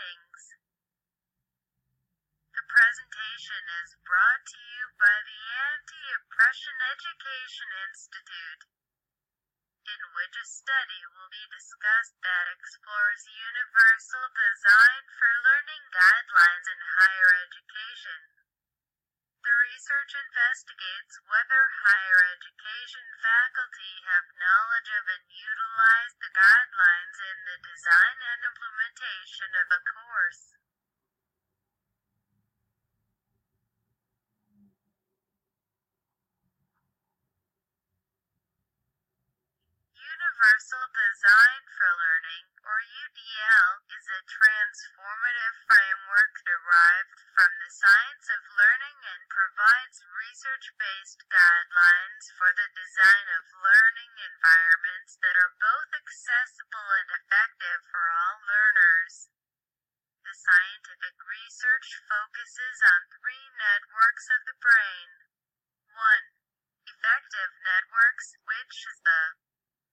Greetings. The presentation is brought to you by the Anti-Oppression Education Institute, in which a study will be discussed that explores universal design for learning guidelines in higher education. The research investigates whether higher education faculty have knowledge of and utilize the guidelines in the design and implementation of a course. Universal Design for Learning, or UDL, is a transformative framework derived from the science of learning and provides research-based guidelines for the design of learning environments that are both accessible and effective for all learners. The scientific research focuses on three networks of the brain. 1. Effective networks, which is the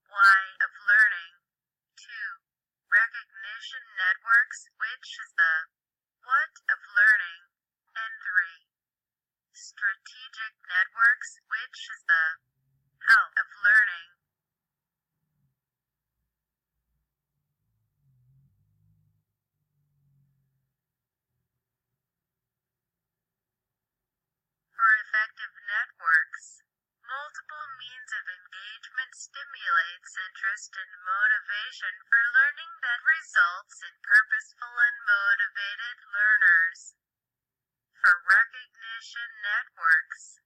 why of learning. 2. Recognition networks, which is the what of learning. And 3. Strategic networks, which is the how of learning. For effective networks, multiple means of engagement stimulates interest and motivation for learning that results in purposeful and motivated learners. For recognition networks,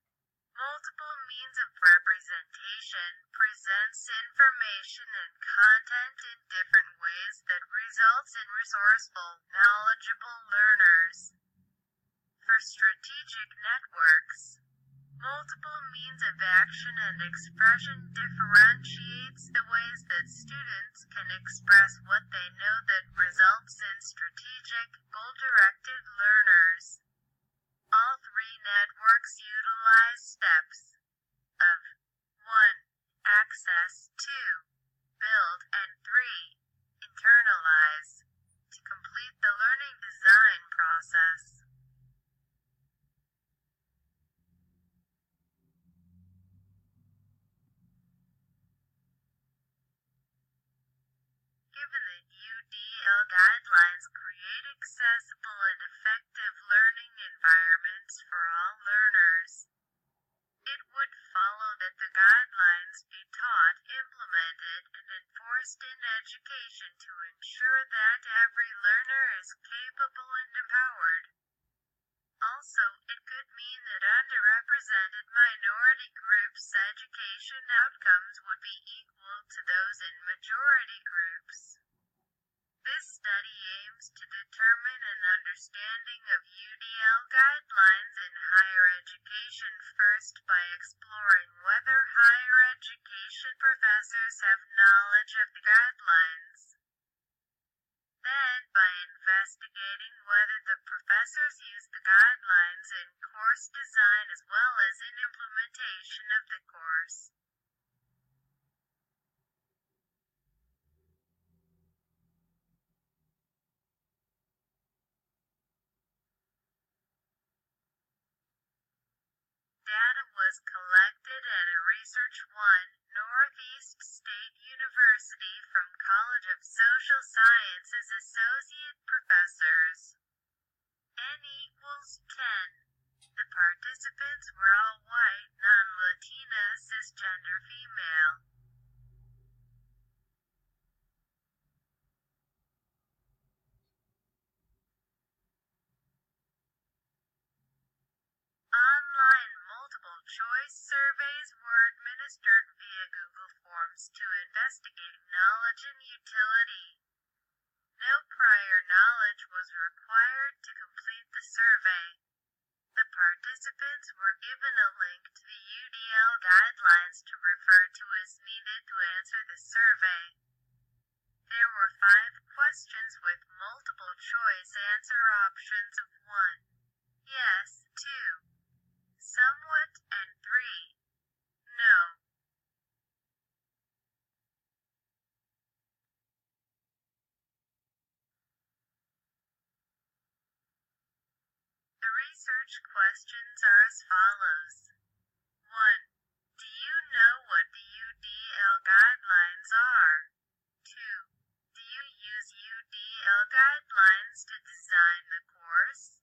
multiple means of representation presents information and content in different ways that results in resourceful, knowledgeable learners. For strategic networks, multiple means of action and expression differentiates the ways that students can express what they know that results in strategic, goal-directed learners. All three networks utilize steps of 1. Access, 2. Build, and 3. Internalize to complete the learning design process. Given that UDL guidelines create accessible and effective learning environments for all learners, it would follow that the guidelines be taught, implemented, and enforced in education to ensure that every learner is capable and empowered. Also, it could mean that underrepresented minority groups' education outcomes would be equal to those in majority groups. This study aims to determine an understanding of UDL guidelines in higher education first by exploring whether higher education professors have knowledge of the guidelines. Then by investigating whether the professors use the guidelines in course design as well as in implementation of the course. Data was collected at a Research 1, Northeast State University from College of Social Sciences associate professors. N equals 10. The participants were all white, non-Latina, cisgender female. Online multiple choice surveys were administered via Google Forms to investigate knowledge and utility. No prior knowledge was required to complete the survey. The participants were given a link to the UDL guidelines to refer to as needed to answer the survey. There were 5 questions with multiple choice answer options of 1. Yes, 2. Somewhat, and 3. No. research questions are as follows. 1. Do you know what the UDL guidelines are? 2. Do you use UDL guidelines to design the course?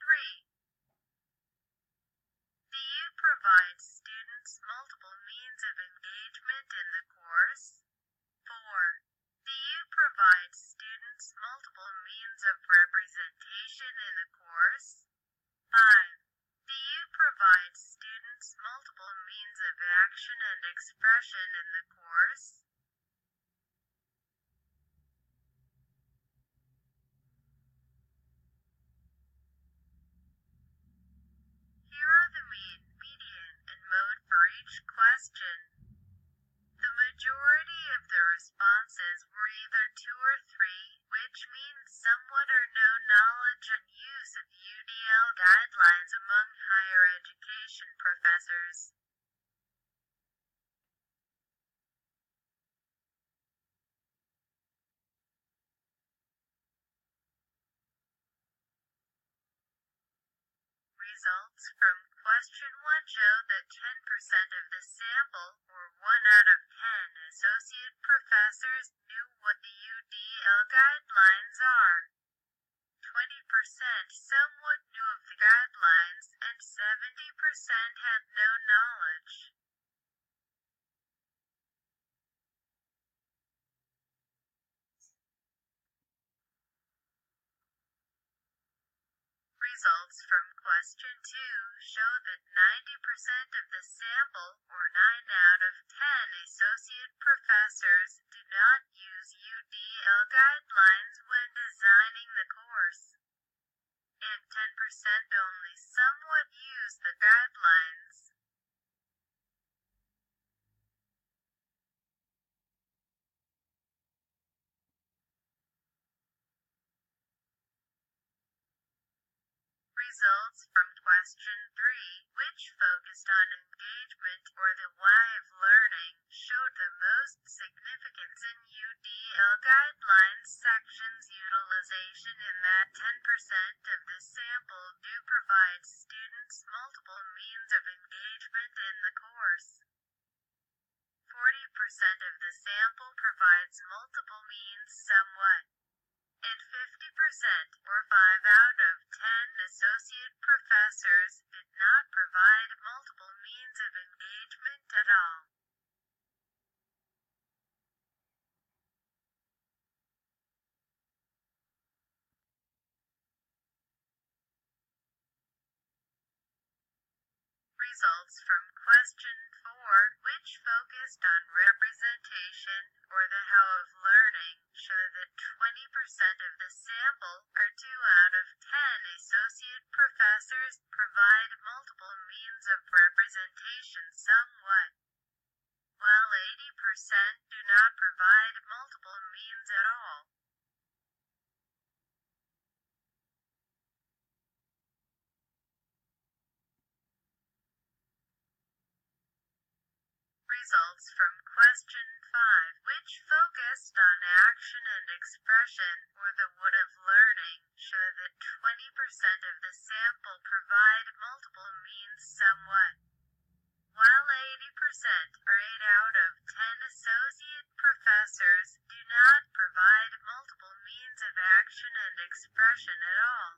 3. Do you provide students multiple means of engagement in the course? 4. Do you provide students multiple means of representation in the course? 5. Do you provide students multiple means of action and expression in the course? Here are the mean, median, and mode for each question. The majority of the responses were either 2 or 3, which means somewhat or no knowledge and use of UDL guidelines among higher education professors. Results from question 1 show that 10% of the sample, or 1 out of 10 associate professors, knew what the UDL guidelines are. 20% somewhat knew of the guidelines, and 70% had no knowledge. Results from question 2 show that 90% of the sample, or 9 out of 10 associate professors, do not use UDL guidelines when designing the course, and 10% only somewhat use the guidelines. Results from question 3, which focused on engagement or the why of learning, showed the most significance in UDL guidelines sections utilization in that 10% of the sample do provide students multiple means of engagement in the course. 40% of the sample provides multiple means somewhat, and 50%, or 5 out of 10 associate professors, did not provide multiple means of engagement at all. Results from question 4, which focused on representation, or the how of learning, show that 20% of the sample, or 2 out of 10 associate professors, provide multiple means of representation somewhat, while 80% do not provide multiple means at all. Results from question 5, which focused on action and expression, or the what of learning, show that 20% of the sample provide multiple means somewhat, while 80%, or 8 out of 10 associate professors, do not provide multiple means of action and expression at all.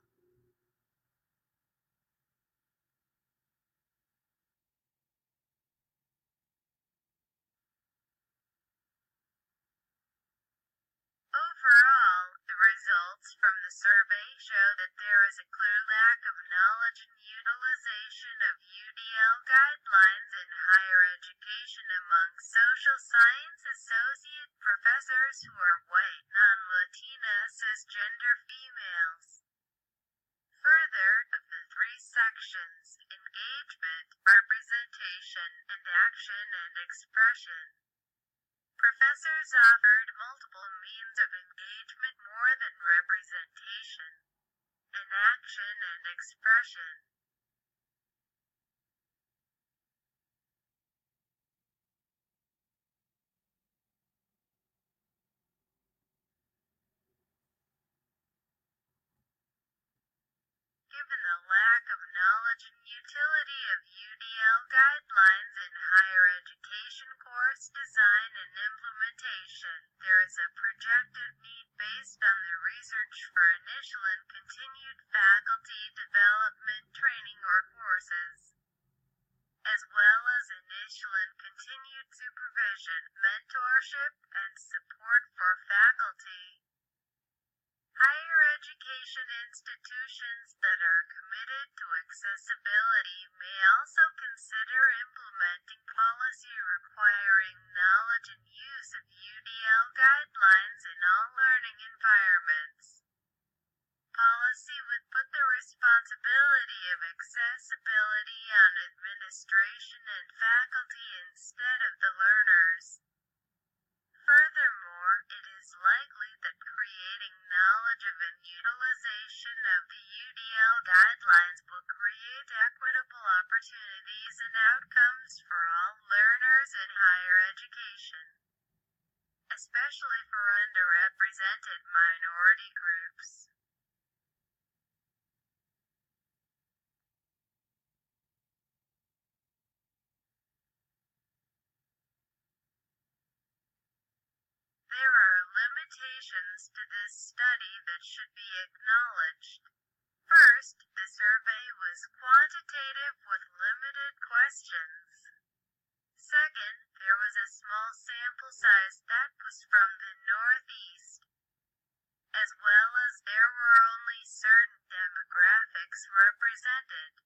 Overall, the results from the survey show that there is a clear lack of knowledge and utilization of UDL guidelines in higher education among social science associate professors who are white, non-Latina, cisgender females. Further, of the 3 sections, engagement, representation, and action and expression, professors offered multiple means of engagement more than representation, and action and expression. given the lack of knowledge and utility of UDL guidelines in higher education course design and implementation, there is a projected need based on the research for initial and continued faculty development training or courses, as well as initial and continued supervision, mentorship, and support for faculty. Higher education institutions that are committed to accessibility may also consider implementing policy requiring knowledge and use of UDL guidelines in all learning environments. Policy would put the responsibility of accessibility on administration and faculty instead of the learners. Furthermore, it is likely that creating knowledge of and utilization of the UDL guidelines will create equitable opportunities and outcomes for all learners in higher education, especially for underrepresented minority groups. There are limitations to this study that should be acknowledged. First, the survey was quantitative with limited questions. Second, there was a small sample size that was from the Northeast, as well as there were only certain demographics represented.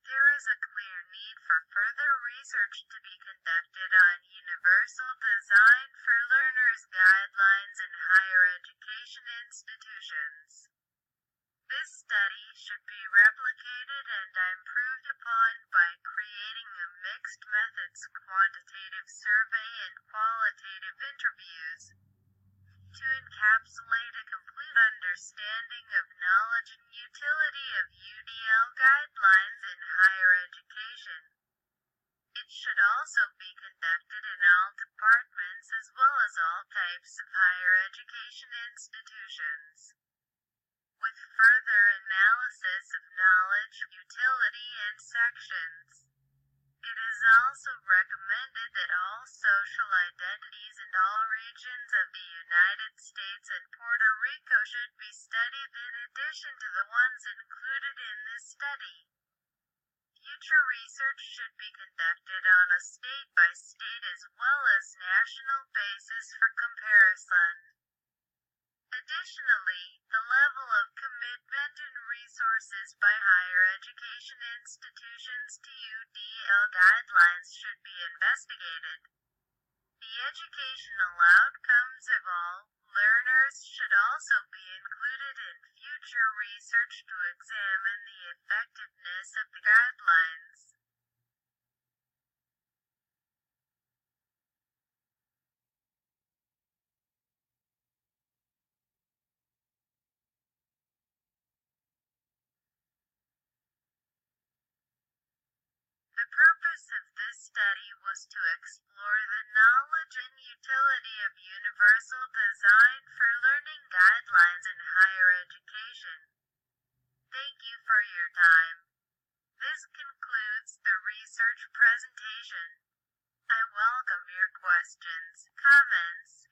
There is a clear need for further research to be conducted on universal design for learners guidelines in higher education institutions. This study should be replicated and improved upon by creating a mixed methods quantitative survey and qualitative interviews to encapsulate a complete understanding of knowledge and utility of UDL guidelines in higher education. It should also be conducted in all departments as well as all types of higher education institutions, with further analysis of knowledge, utility, and sections. It is also recommended that all social identities in all regions of the United States and Puerto Rico should be studied in addition to the ones included in this study. Future research should be conducted on a state-by-state as well as national basis for comparison. Additionally, the level of commitment and resources by higher education institutions to UDL guidelines should be investigated. The educational outcomes of all learners should also be included in future research to examine the effectiveness of the guidelines. The purpose of this study was to explore the knowledge and utility of universal design for learning guidelines in higher education. Thank you for your time. This concludes the research presentation. I welcome your questions, comments,